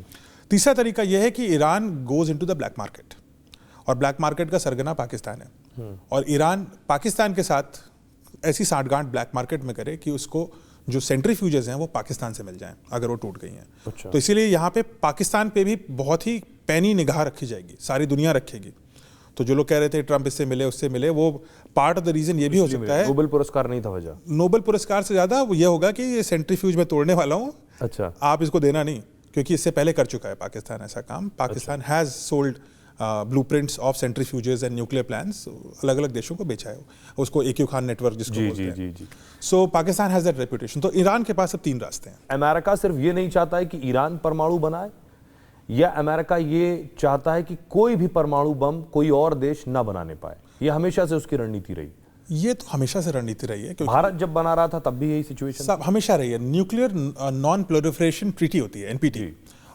Speaker 2: तीसरा तरीका यह है कि Iran goes into the black market, और ब्लैक मार्केट का सरगना पाकिस्तान है, और ईरान पाकिस्तान के साथ ऐसी साठगांठ ब्लैक मार्केट में करे कि उसको जो सेंट्रीफ्यूजेस हैं वो पाकिस्तान से मिल जाएं अगर वो टूट गई हैं।
Speaker 1: अच्छा।
Speaker 2: तो इसीलिए यहाँ पे पाकिस्तान पे भी बहुत ही पैनी निगाह रखी जाएगी, सारी दुनिया रखेगी। तो जो लोग कह रहे थे ट्रंप इससे मिले उससे मिले, वो पार्ट ऑफ द रीजन ये भी हो सकता है।
Speaker 1: नोबेल पुरस्कार नहीं था वजह?
Speaker 2: नोबेल पुरस्कार से ज्यादा ये होगा कि ये सेंट्रीफ्यूज में तोड़ने वाला हूँ,
Speaker 1: अच्छा,
Speaker 2: आप इसको देना नहीं, क्योंकि इससे पहले कर चुका है पाकिस्तान ऐसा काम। Pakistan has sold blueprints of centrifuges and nuclear plans, अलग अलग देशों को बेचा है उसको, AQ खान नेटवर्क जिसको बोलते हैं।
Speaker 1: जी।
Speaker 2: सो पाकिस्तान हैज दैट रेपुटेशन। तो ईरान के पास अब 3 रास्ते हैं।
Speaker 1: अमेरिका सिर्फ ये नहीं चाहता है कि ईरान परमाणु बनाए, या अमेरिका ये चाहता है कि कोई भी परमाणु बम कोई और देश ना बनाने पाए? ये हमेशा से उसकी रणनीति रही?
Speaker 2: ये तो हमेशा से रणनीति रही है, क्योंकि
Speaker 1: भारत जब बना रहा था तब भी यही सिचुएशन
Speaker 2: सब हमेशा रही है। न्यूक्लियर नॉन प्रोलिफरेशन ट्रीटी होती है, NPT,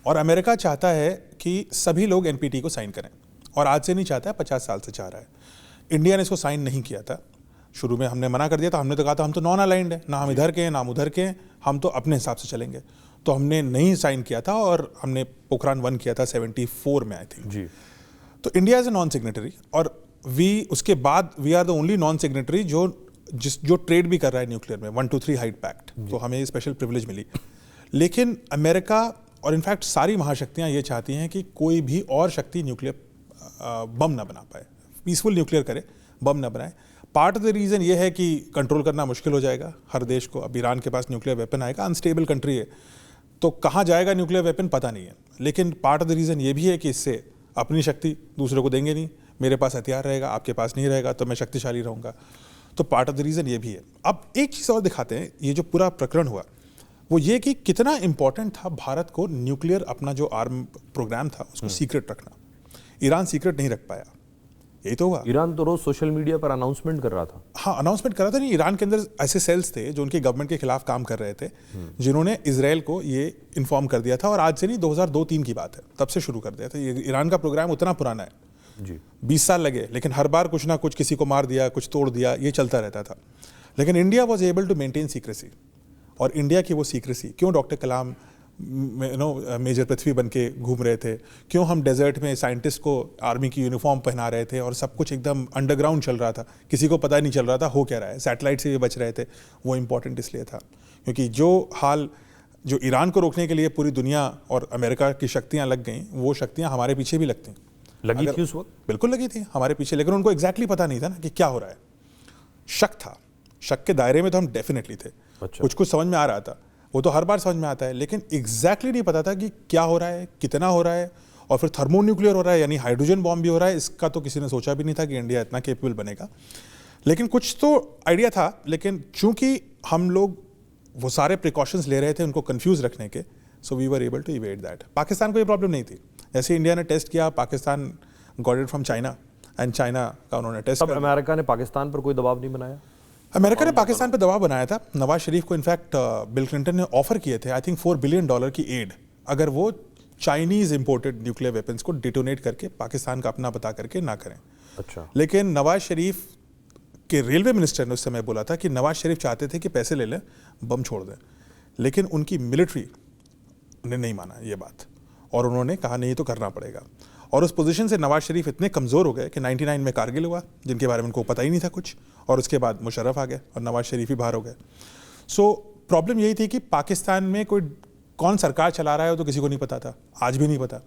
Speaker 2: और अमेरिका चाहता है कि सभी लोग NPT को साइन करें, और आज से नहीं चाहता है, 50 साल से चाह रहा है। इंडिया ने इसको साइन नहीं किया था, शुरू में हमने मना कर दिया था, हमने तो कहा था हम तो नॉन अलाइंड है, ना हम इधर के हैं ना हम उधर के हैं, हम तो अपने हिसाब से चलेंगे, तो हमने नहीं साइन किया था, और हमने पोखरान 1 किया था 74 में आई थिंक
Speaker 1: जी।
Speaker 2: तो India is a non signatory, और उसके बाद we are the only non signatory जो ट्रेड भी कर रहा है न्यूक्लियर में, 123 हाइड पैक्ट, तो हमें स्पेशल प्रिविलेज मिली। लेकिन अमेरिका और इनफैक्ट सारी महाशक्तियां ये चाहती हैं कि कोई भी और शक्ति न्यूक्लियर बम ना बना पाए, पीसफुल न्यूक्लियर करे, बम ना बनाए। पार्ट ऑफ द रीज़न ये है कि कंट्रोल करना मुश्किल हो जाएगा हर देश को। अब ईरान के पास न्यूक्लियर वेपन आएगा, अनस्टेबल कंट्री है, तो कहाँ जाएगा न्यूक्लियर वेपन पता नहीं है। लेकिन पार्ट ऑफ द रीज़न ये भी है कि इससे अपनी शक्ति दूसरे को देंगे नहीं, मेरे पास हथियार रहेगा, आपके पास नहीं रहेगा, तो मैं शक्तिशाली रहूँगा। तो पार्ट ऑफ द रीज़न ये भी है। अब एक चीज़ और दिखाते हैं, ये जो पूरा प्रकरण हुआ वो ये कि कितना इंपॉर्टेंट था भारत को न्यूक्लियर अपना जो आर्म प्रोग्राम था उसको सीक्रेट रखना। ईरान सीक्रेट नहीं रख पाया, यही तो हुआ।
Speaker 1: ईरान तो रोज सोशल मीडिया पर अनाउंसमेंट कर रहा था।
Speaker 2: हाँ, अनाउंसमेंट कर रहा था। नहीं, ईरान के अंदर ऐसे सेल्स थे जो उनकी गवर्नमेंट के खिलाफ काम कर रहे थे, जिन्होंने इजराइल को ये इन्फॉर्म कर दिया था। और आज से नहीं, 2002-3 की बात है, तब से शुरू कर दिया था। ये ईरान का प्रोग्राम उतना पुराना है
Speaker 1: जी,
Speaker 2: 20 साल लगे, लेकिन हर बार कुछ ना कुछ, किसी को मार दिया, कुछ तोड़ दिया, ये चलता रहता था। लेकिन India was able to maintain secrecy, और इंडिया की वो सीक्रेसी, क्यों डॉक्टर कलाम मेजर पृथ्वी बन के घूम रहे थे, क्यों हम डेजर्ट में साइंटिस्ट को आर्मी की यूनिफॉर्म पहना रहे थे, और सब कुछ एकदम अंडरग्राउंड चल रहा था, किसी को पता नहीं चल रहा था हो क्या रहा है, सैटेलाइट से भी बच रहे थे। वो इम्पॉर्टेंट इसलिए था क्योंकि जो हाल जो ईरान को रोकने के लिए पूरी दुनिया और अमेरिका की शक्तियाँ लग गई, वो शक्तियाँ हमारे पीछे भी लगती
Speaker 1: लगी थी उस वक्त,
Speaker 2: बिल्कुल लगी थी हमारे पीछे, लेकिन उनको एग्जैक्टली पता नहीं था ना कि क्या हो रहा है। शक था, शक के दायरे में तो हम डेफिनेटली थे।
Speaker 1: अच्छा।
Speaker 2: कुछ कुछ समझ में आ रहा था, वो तो हर बार समझ में आता है, लेकिन एग्जैक्टली नहीं पता था कि क्या हो रहा है, कितना हो रहा है, और फिर थर्मोन्यूक्लियर हो रहा है, यानी हाइड्रोजन बॉम्ब भी हो रहा है। इसका तो किसी ने सोचा भी नहीं था कि इंडिया इतना केपेबल बनेगा। लेकिन कुछ तो आइडिया था, लेकिन चूंकि हम लोग वो सारे प्रिकॉशंस ले रहे थे उनको कंफ्यूज रखने के, so we were able to evade that. Pakistan को ये प्रॉब्लम नहीं थी। जैसे इंडिया ने टेस्ट किया, Pakistan got it from China and China का उन्होंने टेस्ट
Speaker 1: तब अमेरिका ने पाकिस्तान पर कोई दबाव नहीं बनाया?
Speaker 2: अमेरिका ने पाकिस्तान पर दबाव बनाया था। नवाज शरीफ को इनफैक्ट बिल क्लिंटन ने ऑफर किए थे, आई थिंक $4 बिलियन की एड, अगर वो चाइनीज इंपोर्टेड न्यूक्लियर वेपन्स को डिटोनेट करके पाकिस्तान का अपना बता करके ना करें।
Speaker 1: अच्छा।
Speaker 2: लेकिन नवाज शरीफ के रेलवे मिनिस्टर ने उस समय बोला था कि नवाज शरीफ चाहते थे कि पैसे ले लें, बम छोड़ दें, लेकिन उनकी मिलिट्री ने नहीं माना ये बात, और उन्होंने कहा नहीं तो करना पड़ेगा। और उस पोजीशन से नवाज शरीफ इतने कमज़ोर हो गए कि 99 में कारगिल हुआ, जिनके बारे में उनको पता ही नहीं था कुछ, और उसके बाद मुशर्रफ आ गए और नवाज शरीफ ही बाहर हो गए। सो प्रॉब्लम यही थी कि पाकिस्तान में कोई कौन सरकार चला रहा है वो तो किसी को नहीं पता था, आज भी नहीं पता,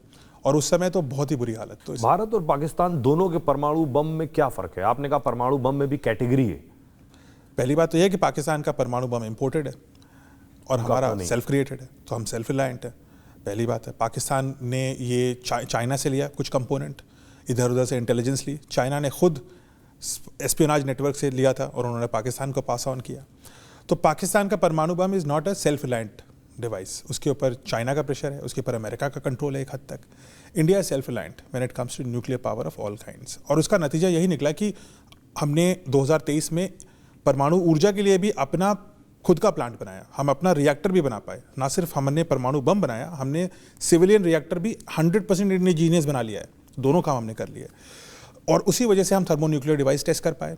Speaker 2: और उस समय तो बहुत ही बुरी हालत। तो
Speaker 1: भारत और पाकिस्तान दोनों के परमाणु बम में क्या फर्क है? आपने कहा परमाणु बम में भी कैटेगरी है।
Speaker 2: पहली बात तो यह है कि पाकिस्तान का परमाणु बम इंपोर्टेड है और हमारा सेल्फ क्रिएटेड है, तो हम सेल्फ रिलायंट है। पहली बात है, पाकिस्तान ने ये चाइना से लिया कुछ कंपोनेंट, इधर उधर से इंटेलिजेंस ली, चाइना ने खुद एस्पियोनाज नेटवर्क से लिया था और उन्होंने पाकिस्तान को पास ऑन किया। तो पाकिस्तान का परमाणु बम is not a self reliant device, उसके ऊपर चाइना का प्रेशर है, उसके ऊपर अमेरिका का कंट्रोल है एक हद तक। India is self reliant when it comes to nuclear power of all kinds, और उसका नतीजा यही निकला कि हमने 2023 में परमाणु ऊर्जा के लिए भी अपना खुद का प्लांट बनाया, हम अपना रिएक्टर भी बना पाए। ना सिर्फ हमने परमाणु बम बनाया, हमने सिविलियन रिएक्टर भी 100% इंडिजीनियस बना लिया है, दोनों काम हमने कर लिए, और उसी वजह से हम थर्मोन्यूक्लियर डिवाइस टेस्ट कर पाए।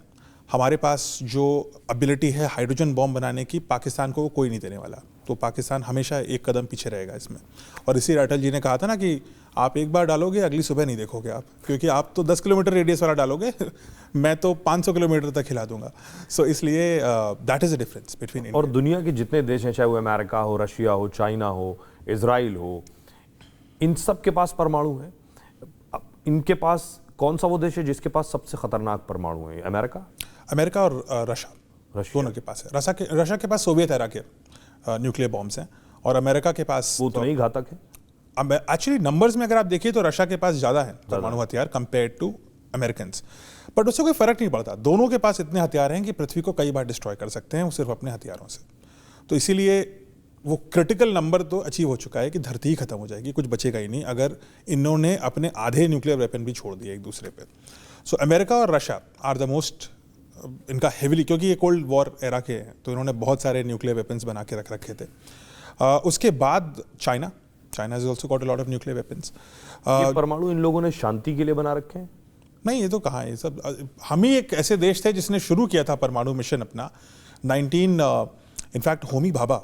Speaker 2: हमारे पास जो एबिलिटी है हाइड्रोजन बॉम्ब बनाने की, पाकिस्तान को कोई नहीं देने वाला, तो पाकिस्तान हमेशा एक कदम पीछे रहेगा इसमें। और इसी अटल जी ने कहा था ना कि आप एक बार डालोगे अगली सुबह नहीं देखोगे आप, क्योंकि आप तो 10 किलोमीटर रेडियस वाला डालोगे मैं तो 500 किलोमीटर तक हिला दूंगा। सो इसलिए that is a difference between.
Speaker 1: और दुनिया के जितने देश हैं, चाहे वो अमेरिका हो, रशिया हो, चाइना हो, इजराइल हो, इन सब के पास परमाणु है। इनके पास कौन सा वो देश है जिसके पास सबसे खतरनाक परमाणु है? अमेरिका
Speaker 2: और रशिया दोनों के पास है। रशिया के पास सोवियत एरा के न्यूक्लियर बॉम्ब्स हैं, और अमेरिका के पास
Speaker 1: वो तो नहीं घातक है।
Speaker 2: एक्चुअली नंबर्स में अगर आप देखिए तो रशिया के पास ज़्यादा है परमाणु हथियार कंपेयर टू अमेरिकन, बट उससे कोई फर्क नहीं पड़ता। दोनों के पास इतने हथियार हैं कि पृथ्वी को कई बार डिस्ट्रॉय कर सकते हैं वो सिर्फ अपने हथियारों से। तो इसीलिए वो क्रिटिकल नंबर तो अचीव हो चुका है कि धरती ही खत्म हो जाएगी, कुछ बचेगा ही नहीं अगर इन्होंने अपने आधे न्यूक्लियर वेपन भी छोड़ दिए एक दूसरे पे। सो अमेरिका और रशिया आर द मोस्ट, इनका हेविली, क्योंकि ये कोल्ड वॉर एरा के हैं तो इन्होंने बहुत सारे न्यूक्लियर वेपन्स बना के रख रखे थे। उसके बाद China is also got a lot of nuclear weapons. परमाणु
Speaker 1: इन लोगों ने शांति के लिए बना रखे हैं?
Speaker 2: नहीं, ये तो कहाँ है, ये सब हम ही एक ऐसे देश थे जिसने शुरू किया था परमाणु मिशन अपना। इनफैक्ट होमी भाभा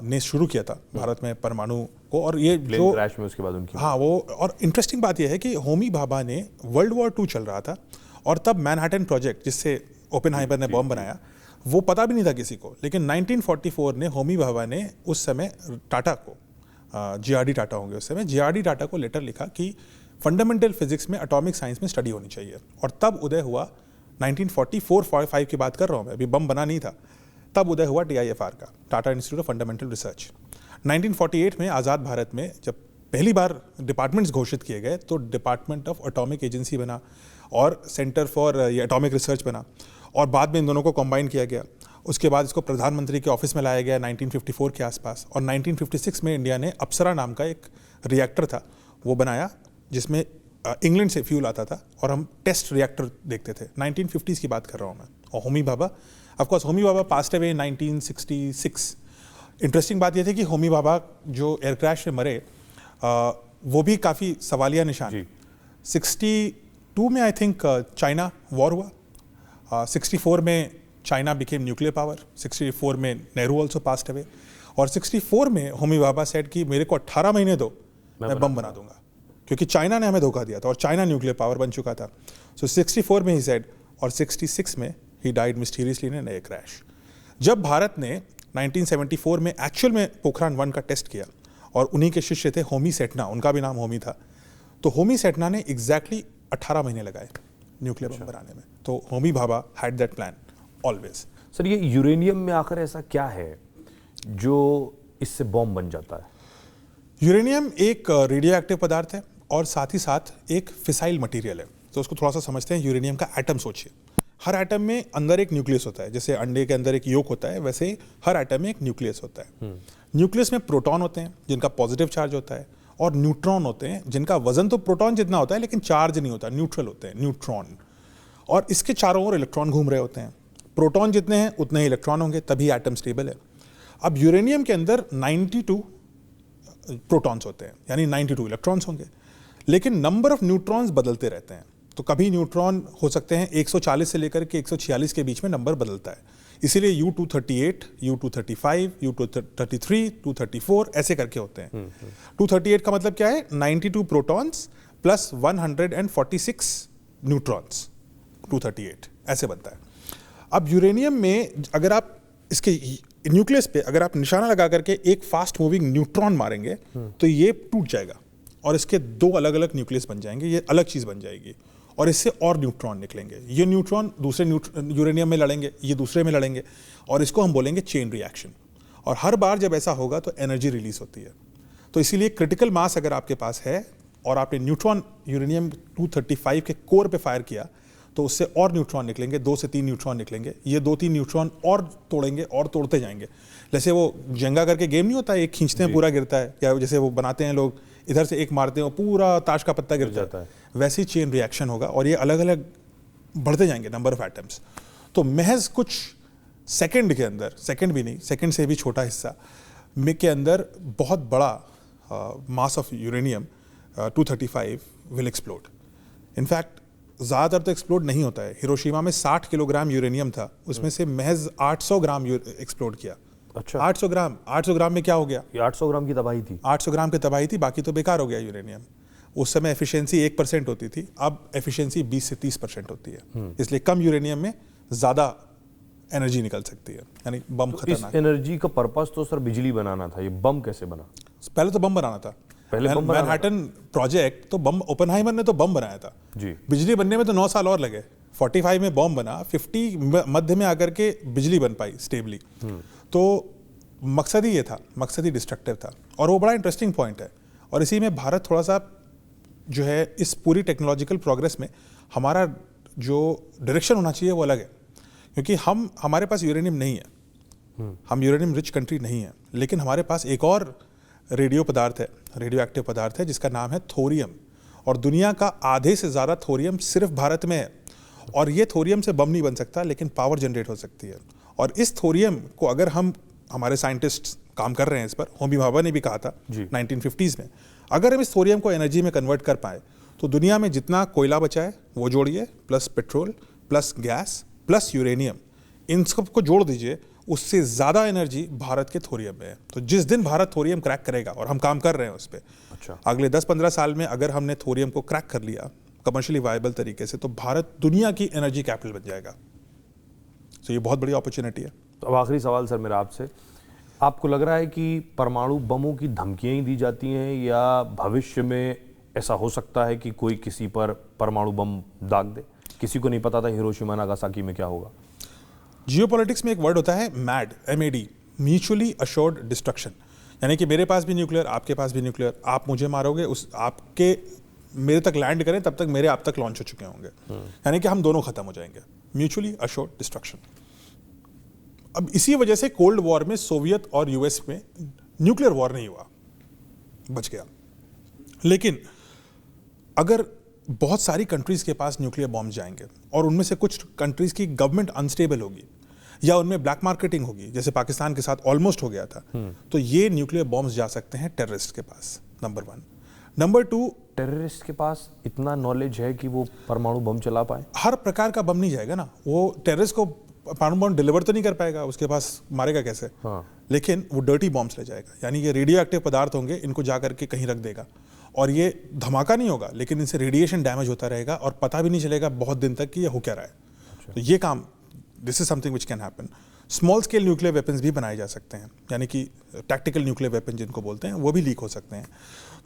Speaker 2: ने शुरू किया था भारत में परमाणु को, और ये जो
Speaker 1: क्रैश में उसके बाद उनकी,
Speaker 2: हाँ वो, और इंटरेस्टिंग बात यह है कि होमी भाभा ने वर्ल्ड वॉर 2 चल रहा था और तब मैनहट्टन प्रोजेक्ट जिससे ओपेनहाइमर ने बॉम्ब बनाया वो पता भी नहीं था किसी को, लेकिन 1944 ने होमी भाभा ने उस समय टाटा को, जीआरडी टाटा होंगे उस समय, जीआरडी टाटा को लेटर लिखा कि फंडामेंटल फिजिक्स में एटॉमिक साइंस में स्टडी होनी चाहिए, और तब उदय हुआ 1944-45 की बात कर रहा हूँ मैं, अभी बम बना नहीं था, तब उदय हुआ TIFR का, Tata institute of fundamental research. 1948 में आज़ाद भारत में जब पहली बार डिपार्टमेंट्स घोषित किए गए तो डिपार्टमेंट ऑफ एटॉमिक एजेंसी बना और सेंटर फॉर एटॉमिक रिसर्च बना, और बाद में इन दोनों को कंबाइन किया गया। उसके बाद इसको प्रधानमंत्री के ऑफिस में लाया गया 1954 के आसपास, और 1956 में इंडिया ने अप्सरा नाम का एक रिएक्टर था वो बनाया जिसमें इंग्लैंड से फ्यूल आता था, और हम टेस्ट रिएक्टर देखते थे। 1950s की बात कर रहा हूँ मैं। और Homi Bhabha, of course Homi Bhabha passed away 1966। Interesting बात यह थी कि होमी भाभा जो एयर क्रैश में मरे वो भी काफ़ी सवालिया निशान। 62 में आई थिंक चाइना वॉर हुआ, 64 में चाइना बिकेम न्यूक्लियर पावर, 64 में नेहरू ऑल्सो पास्ट अवे, और 64 में होमी भाभा सेड कि मेरे को 18 महीने दो, मैं बम बना दूंगा, क्योंकि चाइना ने हमें धोखा दिया था और चाइना न्यूक्लियर पावर बन चुका था। सो 64 में ही सेड, और 66 में he died mysteriously in A crash. जब भारत ने 1974 में एक्चुअल में पोखरान 1 का टेस्ट किया, और उन्हीं के शिष्य थे होमी सेठना, उनका भी नाम होमी था, तो होमी सेठना ने एग्जैक्टली 18 महीने लगाए न्यूक्लियर बम बनाने में। तो Homi Bhabha had that plan always.
Speaker 1: Sir, ये यूरेनियम में आखिर ऐसा क्या है जो इससे बॉम्ब बन जाता है?
Speaker 2: यूरेनियम एक रेडियो एक्टिव पदार्थ है और साथ ही साथ एक फिसाइल मटेरियल है। तो उसको थोड़ा सा समझते हैं। यूरेनियम का एटम सोचिए, हर एटम में अंदर एक न्यूक्लियस होता है, जैसे अंडे के अंदर एक योक होता है, वैसे ही हर एटम में एक न्यूक्लियस होता है। न्यूक्लियस में प्रोटॉन होते हैं जिनका पॉजिटिव चार्ज होता है, और न्यूट्रॉन होते हैं जिनका वजन तो प्रोटॉन जितना होता है लेकिन चार्ज नहीं होता, न्यूट्रल होते हैं, न्यूट्रॉन। और इसके चारों ओर इलेक्ट्रॉन घूम रहे होते हैं। प्रोटॉन जितने हैं उतने ही इलेक्ट्रॉन होंगे, तभी एटम स्टेबल है। अब यूरेनियम के अंदर 92 प्रोटॉन्स होते हैं, यानी 92 इलेक्ट्रॉन्स होंगे, लेकिन नंबर ऑफ न्यूट्रॉन्स बदलते रहते हैं। तो कभी न्यूट्रॉन हो सकते हैं 140 से लेकर के 146 के बीच में नंबर बदलता है, इसीलिए U238, U235, U233, 234 ऐसे करके होते हैं। 238 का मतलब क्या है? 92 प्रोटॉन्स प्लस 146 न्यूट्रॉन्स, 238 ऐसे बनता है। अब यूरेनियम में अगर आप इसके न्यूक्लियस पे अगर आप निशाना लगा करके एक फास्ट मूविंग न्यूट्रॉन मारेंगे तो ये टूट जाएगा और इसके दो अलग अलग न्यूक्लियस बन जाएंगे, ये अलग चीज़ बन जाएगी और इससे और न्यूट्रॉन निकलेंगे। ये न्यूट्रॉन दूसरे यूरेनियम में लड़ेंगे, ये दूसरे में लड़ेंगे और इसको हम बोलेंगे चेन रिएक्शन। और हर बार जब ऐसा होगा तो एनर्जी रिलीज होती है। तो इसीलिए क्रिटिकल मास अगर आपके पास है और आपने न्यूट्रॉन यूरेनियम 235 के कोर पे फायर किया तो उससे और न्यूट्रॉन निकलेंगे, 2 से 3 न्यूट्रॉन निकलेंगे, ये 2-3 न्यूट्रॉन और तोड़ेंगे और तोड़ते जाएंगे। जैसे वो जेंगा करके गेम नहीं होता, एक खींचते हैं पूरा गिरता है, या जैसे वो बनाते हैं लोग, इधर से एक मारते हैं पूरा ताश का पत्ता गिर जाता है, वैसे ही चेन रिएक्शन होगा और ये अलग अलग बढ़ते जाएंगे नंबर ऑफ एटम्स। तो महज कुछ सेकंड के अंदर, सेकंड भी नहीं, सेकंड से भी छोटा हिस्सा में के अंदर बहुत बड़ा mass of uranium 235 will explode. In fact ज़्यादातर तो एक्सप्लोड नहीं होता है। हिरोशिमा में 60 किलोग्राम यूरेनियम था, उसमें से महज 800 ग्राम एक्सप्लोड किया।
Speaker 1: अच्छा,
Speaker 2: 800 ग्राम में क्या हो गया?
Speaker 1: ये 800 ग्राम की तबाही थी।
Speaker 2: 800 ग्राम की तबाही थी, बाकी तो बेकार हो गया यूरेनियम। उस समय एफिशिएंसी 1% होती थी, अब एफिशिएंसी 20 से 30% होती है। इसलिए कम यूरेनियम में ज़्यादा एनर्जी निकल सकती है, यानी बम खतरनाक।
Speaker 1: इस एनर्जी का पर्पस तो सर बिजली बनाना था, ये बम कैसे बना?
Speaker 2: पहले तो बम बनाना था, मैनहट्टन प्रोजेक्ट तो बम, ओपेनहाइमर ने तो बम बनाया था
Speaker 1: जी।
Speaker 2: बिजली बनने में तो 9 साल और लगे। 45 में बॉम्ब बना, 50 मध्य में आकर के बिजली बन पाई स्टेबली। तो मकसद ही ये था, मकसद ही डिस्ट्रक्टिव था। और वो बड़ा इंटरेस्टिंग पॉइंट है। और इसी में भारत थोड़ा सा जो है इस पूरी टेक्नोलॉजिकल प्रोग्रेस में हमारा जो डायरेक्शन होना चाहिए वो अलग है, क्योंकि हमारे पास यूरेनियम नहीं है, हम यूरेनियम रिच कंट्री नहीं है, लेकिन हमारे पास एक और रेडियो पदार्थ है, रेडियो एक्टिव पदार्थ है जिसका नाम है थोरियम। और दुनिया का आधे से ज़्यादा थोरियम सिर्फ भारत में है। और ये थोरियम से बम नहीं बन सकता, लेकिन पावर जनरेट हो सकती है। और इस थोरियम को अगर हमारे साइंटिस्ट काम कर रहे हैं इस पर, होमी भाभा ने भी कहा था 1950s में, अगर हम इस थोरियम को एनर्जी में कन्वर्ट कर पाए तो दुनिया में जितना कोयला बचा है वो जोड़िए, plus petrol, plus gas, plus uranium, इन सब को जोड़ दीजिए, उससे ज़्यादा एनर्जी भारत के थोरियम में है। तो जिस दिन भारत थोरियम क्रैक करेगा, और हम काम कर रहे हैं उस पर,
Speaker 1: अच्छा,
Speaker 2: अगले 10-15 साल में अगर हमने थोरियम को क्रैक कर लिया कमर्शियली वायबल तरीके से, तो भारत दुनिया की एनर्जी कैपिटल बन जाएगा। तो ये बहुत बड़ी अपॉर्चुनिटी है।
Speaker 1: तो अब आखिरी सवाल सर मेरा आपसे, आपको लग रहा है कि परमाणु बमों की धमकियां ही दी जाती हैं, या भविष्य में ऐसा हो सकता है कि कोई किसी पर परमाणु बम दाग दे? किसी को नहीं पता था हिरोशिमा नागासाकी में क्या होगा।
Speaker 2: जियोपॉलिटिक्स में एक वर्ड होता है mad, MAD, mutually assured destruction. यानी कि मेरे पास भी न्यूक्लियर, आपके पास भी न्यूक्लियर, आप मुझे मारोगे, उस आपके मेरे तक लैंड करें तब तक मेरे आप तक लॉन्च हो चुके होंगे, यानी कि हम दोनों खत्म हो जाएंगे। Mutually assured destruction. अब इसी वजह से कोल्ड वॉर में सोवियत और US में न्यूक्लियर वॉर नहीं हुआ, बच गया। लेकिन अगर बहुत सारी कंट्रीज के पास न्यूक्लियर बॉम्ब जाएंगे और उनमें से कुछ कंट्रीज की गवर्नमेंट अनस्टेबल होगी या उनमें ब्लैक मार्केटिंग होगी, जैसे पाकिस्तान के साथ ऑलमोस्ट हो गया था, तो ये न्यूक्लियर बॉम्ब्स जा सकते हैं टेररिस्ट के पास, नंबर 1। नंबर 2,
Speaker 1: टेररिस्ट के पास इतना नॉलेज है कि वो परमाणु बम चला पाए?
Speaker 2: हर प्रकार का बम नहीं जाएगा ना, वो टेररिस्ट को परमाणु बम डिलीवर तो नहीं कर पाएगा, उसके पास मारेगा कैसे?
Speaker 1: हाँ।
Speaker 2: लेकिन वो डर्टी बॉम्ब्स ले जाएगा, यानी ये रेडियो एक्टिव पदार्थ होंगे, इनको जा करके कहीं रख देगा और ये धमाका नहीं होगा, लेकिन इनसे रेडिएशन डैमेज होता रहेगा और पता भी नहीं चलेगा बहुत दिन तक कि ये हो क्या रहा है। अच्छा। तो ये काम, this is something which can happen. Small scale nuclear weapons भी बनाए जा सकते हैं, यानी कि टैक्टिकल न्यूक्लियर वेपन जिनको बोलते हैं, वो भी लीक हो सकते हैं।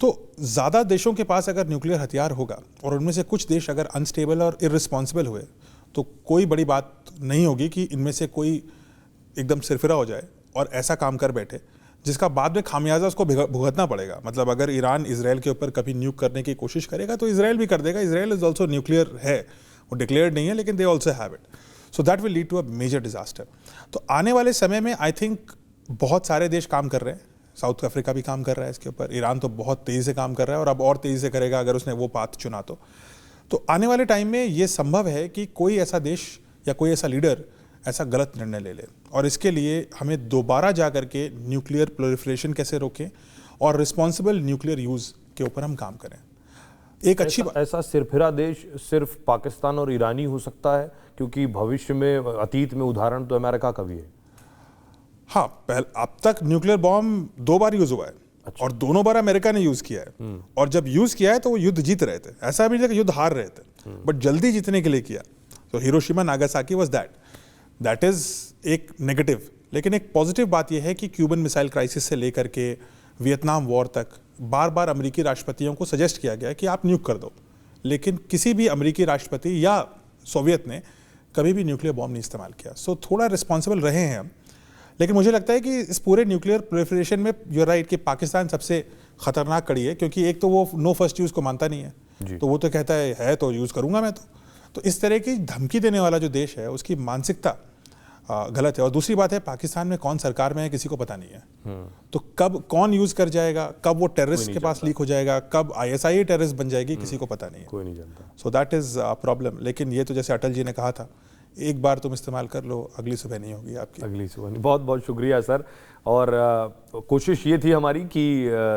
Speaker 2: तो ज़्यादा देशों के पास अगर न्यूक्लियर हथियार होगा और उनमें से कुछ देश अगर अनस्टेबल और इररिस्पॉन्सिबल हुए, तो कोई बड़ी बात नहीं होगी कि इनमें से कोई एकदम सिरफिरा हो जाए और ऐसा काम कर बैठे जिसका बाद में खामियाजा उसको भुगतना पड़ेगा। मतलब अगर ईरान इजराइल के ऊपर कभी न्यूक करने की कोशिश करेगा तो इजराइल भी कर देगा, इजराइल इज ऑल्सो न्यूक्लियर है, वो डिक्लेयर्ड नहीं है लेकिन they also have it, so that will lead to a major disaster. तो आने वाले समय में आई थिंक बहुत सारे देश काम कर रहे हैं, साउथ अफ्रीका भी काम कर रहा है इसके ऊपर, ईरान तो बहुत तेज़ी से काम कर रहा है और अब और तेज़ी से करेगा अगर उसने वो पाथ चुना तो आने वाले टाइम में ये संभव है कि कोई ऐसा देश या कोई ऐसा लीडर ऐसा गलत निर्णय ले ले, और इसके लिए हमें दोबारा जा करके न्यूक्लियर प्रोलिफरेशन कैसे रोकें और रिस्पॉन्सिबल न्यूक्लियर यूज़ के ऊपर हम काम करें। एक अच्छी
Speaker 1: ऐसा सिरफिरा देश सिर्फ पाकिस्तान और ईरान ही हो सकता है, क्योंकि भविष्य में अतीत में उदाहरण तो अमेरिका का भी है।
Speaker 2: हाँ, अब तक न्यूक्लियर बॉम्ब 2 बार यूज हुआ है। अच्छा। और दोनों बार अमेरिका ने यूज किया है, और जब यूज किया है तो वो युद्ध जीत रहे थे, ऐसा भी नहीं था कि युद्ध हार रहे थे, बट जल्दी जीतने के लिए किया। तो Hiroshima Nagasaki was that is एक नेगेटिव। लेकिन एक पॉजिटिव बात यह है कि क्यूबन मिसाइल क्राइसिस से लेकर के वियतनाम वॉर तक बार बार अमेरिकी राष्ट्रपतियों को सजेस्ट किया गया कि आप न्यूक कर दो, लेकिन किसी भी अमेरिकी राष्ट्रपति या सोवियत ने कभी भी न्यूक्लियर बॉम्ब नहीं इस्तेमाल किया। सो थोड़ा रिस्पॉन्सिबल रहे हैं हम। लेकिन मुझे लगता है कि इस पूरे न्यूक्लियर प्रोलिफरेशन में यू राइट कि पाकिस्तान सबसे खतरनाक कड़ी है, क्योंकि एक तो वो नो फर्स्ट यूज़ को मानता नहीं है, तो वो तो कहता है तो यूज़ करूंगा मैं। तो इस तरह की धमकी देने वाला जो देश है उसकी मानसिकता गलत है। और दूसरी बात है, पाकिस्तान में कौन सरकार में है किसी को पता नहीं है, तो कब कौन यूज़ कर जाएगा, कब वो टेररिस्ट के पास लीक हो जाएगा, कब ISI टेररिस्ट बन जाएगी, किसी को पता नहीं है,
Speaker 1: कोई नहीं जानता।
Speaker 2: So that is problem. लेकिन ये तो जैसे अटल जी ने कहा था, एक बार तुम इस्तेमाल कर लो, अगली सुबह नहीं होगी आपकी।
Speaker 1: अगली सुबह नहीं। बहुत बहुत शुक्रिया सर। और कोशिश ये थी हमारी कि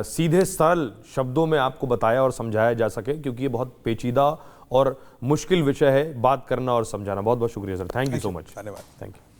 Speaker 1: सीधे सरल शब्दों में आपको बताया और समझाया जा सके, क्योंकि ये बहुत पेचीदा और मुश्किल विषय है बात करना और समझाना। बहुत बहुत शुक्रिया sir, thank you so much.
Speaker 2: धन्यवाद।
Speaker 1: Thank you.